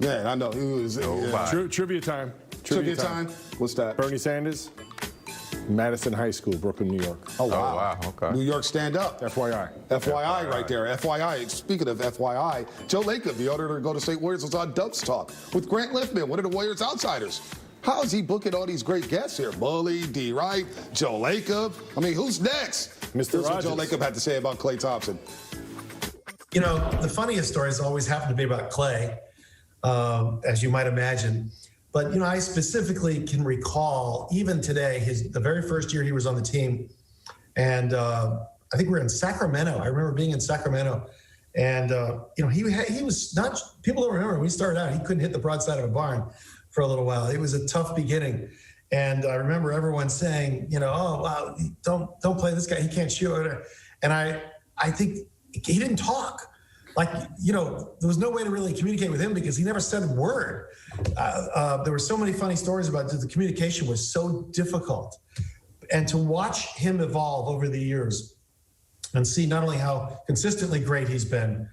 Yeah, I know. He was. Trivia time. Trivia time. What's that? Bernie Sanders, Madison High School, Brooklyn, New York. Oh, wow. Oh, wow. Okay. New York, stand up. FYI. FYI right there. FYI. Speaking of FYI, Joe Lacob, the owner of the Golden State Warriors, was on Dubs Talk with Grant Liffman, one of the Warriors outsiders. How is he booking all these great guests here? Bully, D. Wright, Joe Lacob. I mean, who's next? Mr. Here's what Rogers. Joe Lacob had to say about Klay Thompson. You know, the funniest stories always happen to be about Klay, as you might imagine. But, you know, I specifically can recall, even today, the very first year he was on the team. And I think we were in Sacramento. I remember being in Sacramento. And, you know, he was not, people don't remember, when we started out, he couldn't hit the broadside of a barn for a little while. It was a tough beginning. And I remember everyone saying, you know, oh, wow, don't play this guy. He can't shoot. And I think he didn't talk. Like, you know, there was no way to really communicate with him because he never said a word. There were so many funny stories about it. The communication was so difficult. And to watch him evolve over the years and see not only how consistently great he's been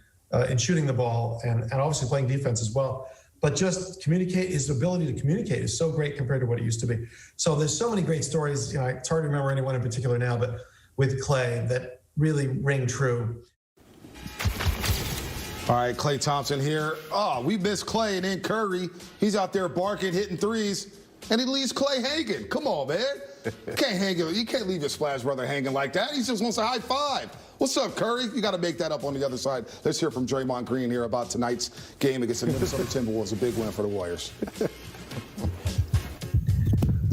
in shooting the ball and obviously playing defense as well, but just communicate, his ability to communicate is so great compared to what it used to be. So there's so many great stories. You know, it's hard to remember anyone in particular now, but with Klay that really ring true. All right, Klay Thompson here. Oh, we miss Klay, and then Curry. He's out there barking, hitting threes, and he leaves Klay hanging. Come on, man. You can't leave your splash brother hanging like that. He just wants a high five. What's up, Curry? You got to make that up on the other side. Let's hear from Draymond Green here about tonight's game against the Minnesota Timberwolves. A big win for the Warriors.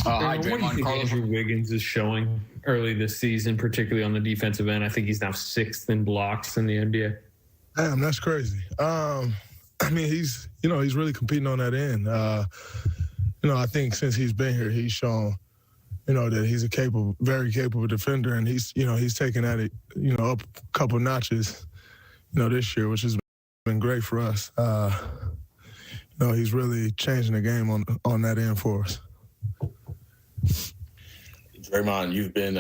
Hi, Draymond. What do you think Andrew Wiggins is showing early this season, particularly on the defensive end? I think he's now 6th in blocks in the NBA. Damn, that's crazy. I mean, he's really competing on that end. You know, I think since he's been here, he's shown, you know, that he's a very capable defender, and he's taken at it, you know, up a couple notches, you know, this year, which has been great for us. You know, he's really changing the game on that end for us. Draymond, you've been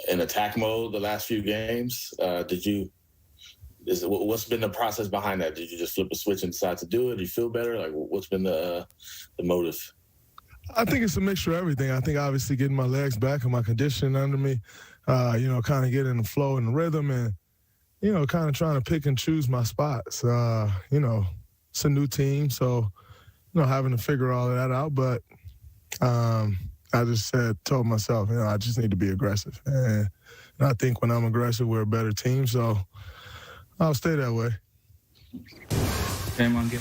in attack mode the last few games. What's been the process behind that? Did you just flip a switch and decide to do it? Do you feel better? Like, what's been the motive? I think it's a mixture of everything. I think obviously getting my legs back and my conditioning under me, you know, kind of getting the flow and the rhythm and, you know, kind of trying to pick and choose my spots. You know, it's a new team, so, you know, having to figure all of that out. But I just told myself, you know, I just need to be aggressive. And I think when I'm aggressive, we're a better team. So I'll stay that way.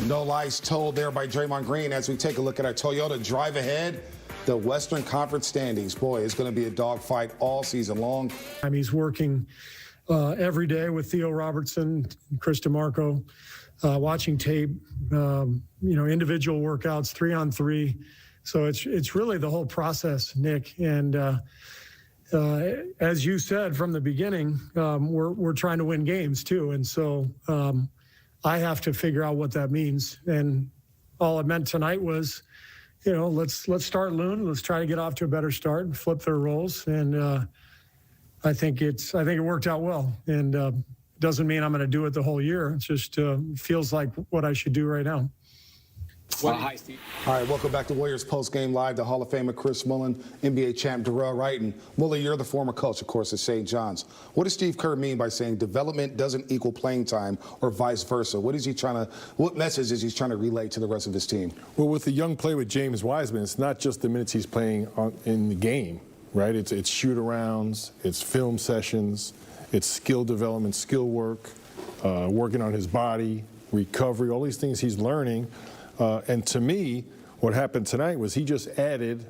No lies told there by Draymond Green as we take a look at our Toyota drive ahead. The Western Conference standings. Boy, it's going to be a dogfight all season long. He's working every day with Theo Robertson, Chris DeMarco, watching tape, you know, individual workouts, 3-on-3. So it's really the whole process, Nick. And as you said from the beginning, we're trying to win games too. And so I have to figure out what that means. And all it meant tonight was, you know, let's start Loon. Let's try to get off to a better start and flip their roles. And I think it worked out well. And doesn't mean I'm going to do it the whole year. It just feels like what I should do right now. Hi, Steve. All right, welcome back to Warriors Post Game Live. The Hall of Famer Chris Mullin, NBA champ Darrell Wright, and Mullin, you're the former coach, of course, at St. John's. What does Steve Kerr mean by saying development doesn't equal playing time, or vice versa? What message is he trying to relay to the rest of his team? Well, with the young player with James Wiseman, it's not just the minutes he's playing in the game, right? It's shoot-arounds, it's film sessions, it's skill development, skill work, working on his body, recovery, all these things he's learning. And to me, what happened tonight was he just added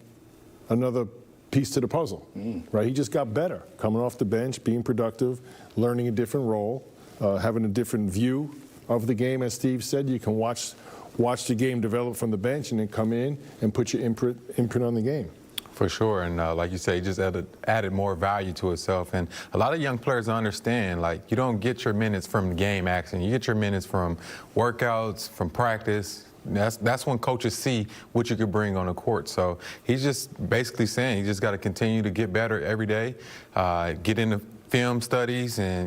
another piece to the puzzle, right? He just got better, coming off the bench, being productive, learning a different role, having a different view of the game. As Steve said, you can watch the game develop from the bench and then come in and put your imprint on the game. For sure, and like you say, he just added more value to himself. And a lot of young players understand, like, you don't get your minutes from game action. You get your minutes from workouts, from practice. That's when coaches see what you could bring on the court. So he's just basically saying he just got to continue to get better every day, get in the film studies and,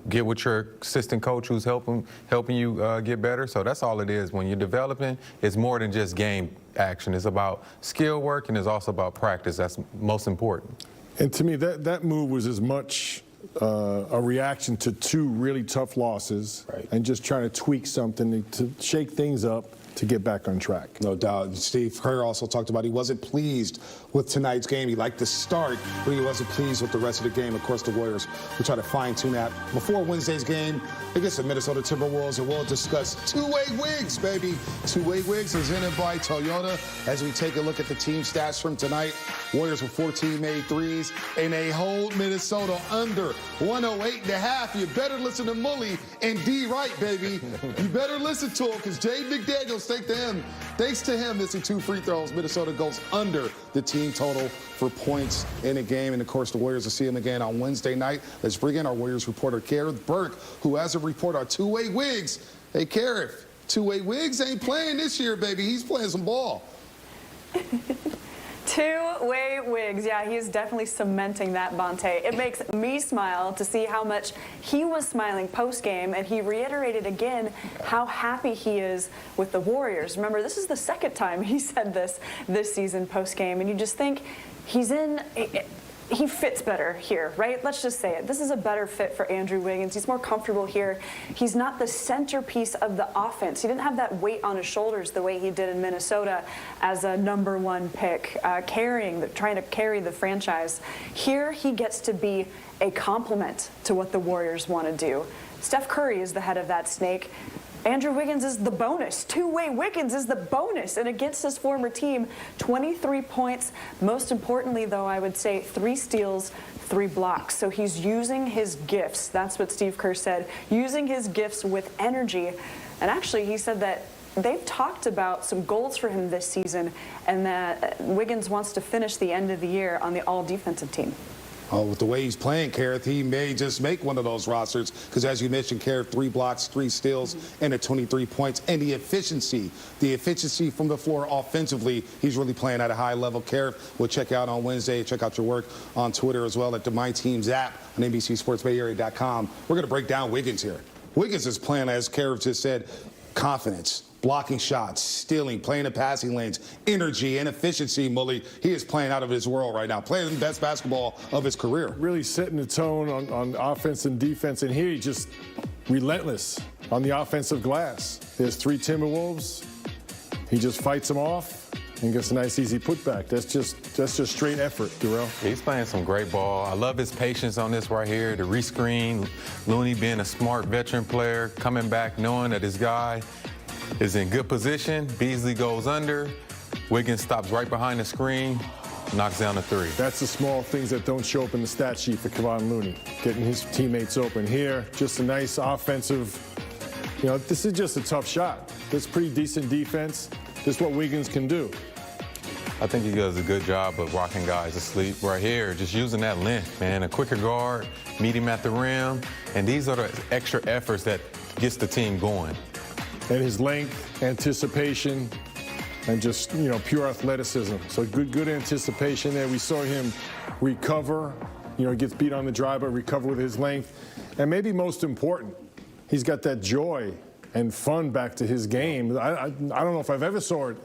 get with your assistant coach who's helping you get better. So that's all it is. When you're developing, it's more than just game action. It's about skill work, and it's also about practice. That's most important. And to me, that move was as much a reaction to 2 really tough losses, right, and just trying to tweak something to shake things up to get back on track. No doubt. Steve Kerr also talked about he wasn't pleased with tonight's game. He liked the start, but he wasn't pleased with the rest of the game. Of course, the Warriors will try to fine-tune that before Wednesday's game against the Minnesota Timberwolves, and we'll discuss two-way wigs, baby. Two-way wigs presented by Toyota as we take a look at the team stats from tonight. Warriors with 14 made threes, and they hold Minnesota under 108.5. You better listen to Mully and D. Wright, baby. You better listen to him, because Jay McDaniels, thanks to him missing 2 free throws, Minnesota goes under the team total for points in a game. And, of course, the Warriors will see him again on Wednesday night. Let's bring in our Warriors reporter, Gareth Burke, who has a report on two-way wigs. Hey, Gareth, two-way wigs ain't playing this year, baby. He's playing some ball. Two-way wigs. Yeah, he is definitely cementing that, Bonte. It makes me smile to see how much he was smiling post-game, and he reiterated again how happy he is with the Warriors. Remember, this is the second time he said this season post-game, and you just think he fits better here, right? Let's just say it. This is a better fit for Andrew Wiggins. He's more comfortable here. He's not the centerpiece of the offense. He didn't have that weight on his shoulders the way he did in Minnesota as a #1 pick, trying to carry the franchise. Here, he gets to be a complement to what the Warriors want to do. Steph Curry is the head of that snake. Andrew Wiggins is the bonus. Two-way Wiggins is the bonus. And against his former team, 23 points. Most importantly, though, I would say 3 steals, 3 blocks. So he's using his gifts. That's what Steve Kerr said. Using his gifts with energy. And actually, he said that they've talked about some goals for him this season, and that Wiggins wants to finish the end of the year on the all-defensive team. Oh, with the way he's playing, Kareth, he may just make one of those rosters, because as you mentioned, Kareth, 3 blocks, 3 steals, and 23 points. And the efficiency from the floor offensively, he's really playing at a high level. Kareth, we'll check out on Wednesday. Check out your work on Twitter as well at the My Teams app on NBCSportsBayArea.com. We're going to break down Wiggins here. Wiggins is playing, as Kareth just said, confidence, blocking shots, stealing, playing the passing lanes, energy, and efficiency, Mully. He is playing out of his world right now, playing the best basketball of his career. Really setting the tone on offense and defense, and here he's just relentless on the offensive glass. There's 3 Timberwolves. He just fights them off and gets a nice, easy putback. That's just straight effort, Darrell. He's playing some great ball. I love his patience on this right here, the rescreen. Looney being a smart veteran player, coming back knowing that his guy is in good position. Beasley goes under. Wiggins stops right behind the screen, knocks down a 3. That's the small things that don't show up in the stat sheet for Kevon Looney, getting his teammates open. Here, just a nice offensive, this is just a tough shot. This pretty decent defense. This is what Wiggins can do. I think he does a good job of rocking guys to sleep right here, just using that length, man. A quicker guard, meet him at the rim, and these are the extra efforts that gets the team going. And his length, anticipation, and just, pure athleticism. So good anticipation there. We saw him recover. He gets beat on the drive, but recover with his length. And maybe most important, he's got that joy and fun back to his game. I don't know if I've ever saw it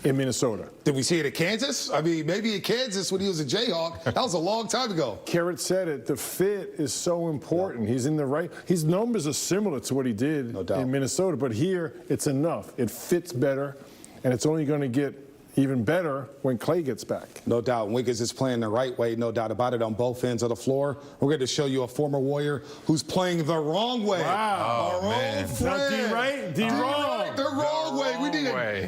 in Minnesota. Did we see it at Kansas? I mean, maybe at Kansas when he was a Jayhawk. That was a long time ago. Carrot said it. The fit is so important. Yeah. He's in the right. His numbers are similar to what he did in Minnesota, but here it's enough. It fits better, and it's only going to get even better when Clay gets back. No doubt. Wiggins is playing the right way, no doubt about it, on both ends of the floor. We're going to show you a former Warrior who's playing the wrong way. Wow. Our own friend. D right? D wrong. The wrong way.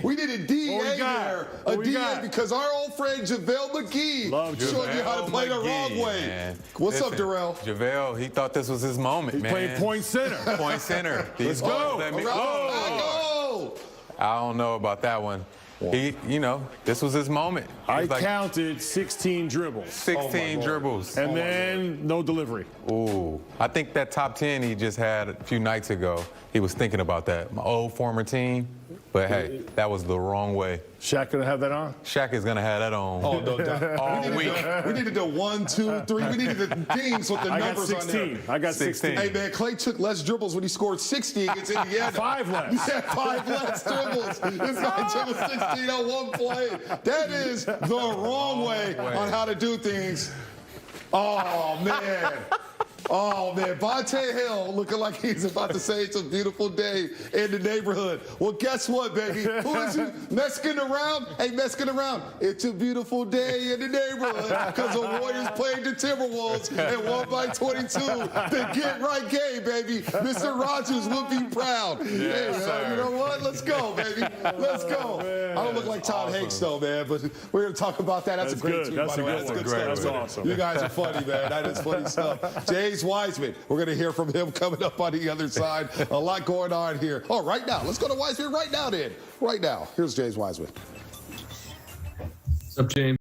We need a DA there. A DA because our old friend JaVale McGee showed you how to play the wrong way. Man. What's up, Darrell? JaVale, he thought this was his moment, He's man. playing point center. Point center. Let's go. I don't know about that one. He, this was his moment. I counted 16 dribbles. 16 dribbles. And then no delivery. Ooh. I think that top 10 he just had a few nights ago, he was thinking about that. My old former team. But hey, that was the wrong way. Shaq gonna have that on? Shaq is gonna have that on Oh, no doubt. all week. We needed the 1, 2, 3. We needed the teams with the numbers on there. I got 16. Hey, man, Clay took less dribbles when he scored 60 against Indiana. 5 less. He had 5 less dribbles. This guy dribbled 16 on one play. That is the wrong way on how to do things. Oh, man. Oh, man, Vontae Hill looking like he's about to say it's a beautiful day in the neighborhood. Well, guess what, baby? Who is he messing around? Hey, messing around. It's a beautiful day in the neighborhood because the Warriors played the Timberwolves and won by 22. The get-right game, baby. Mr. Rogers would be proud. Yes, hey, you know what? Let's go, baby. Let's go. I don't look like Todd Hanks, though, man, but we're going to talk about that. That's a great tweet, by the way. That's good stuff. That's awesome. You guys are funny, man. That is funny stuff. James Wiseman. We're going to hear from him coming up on the other side. A lot going on here. Oh, right now. Let's go to Wiseman right now, then. Right now. Here's James Wiseman. What's up, James?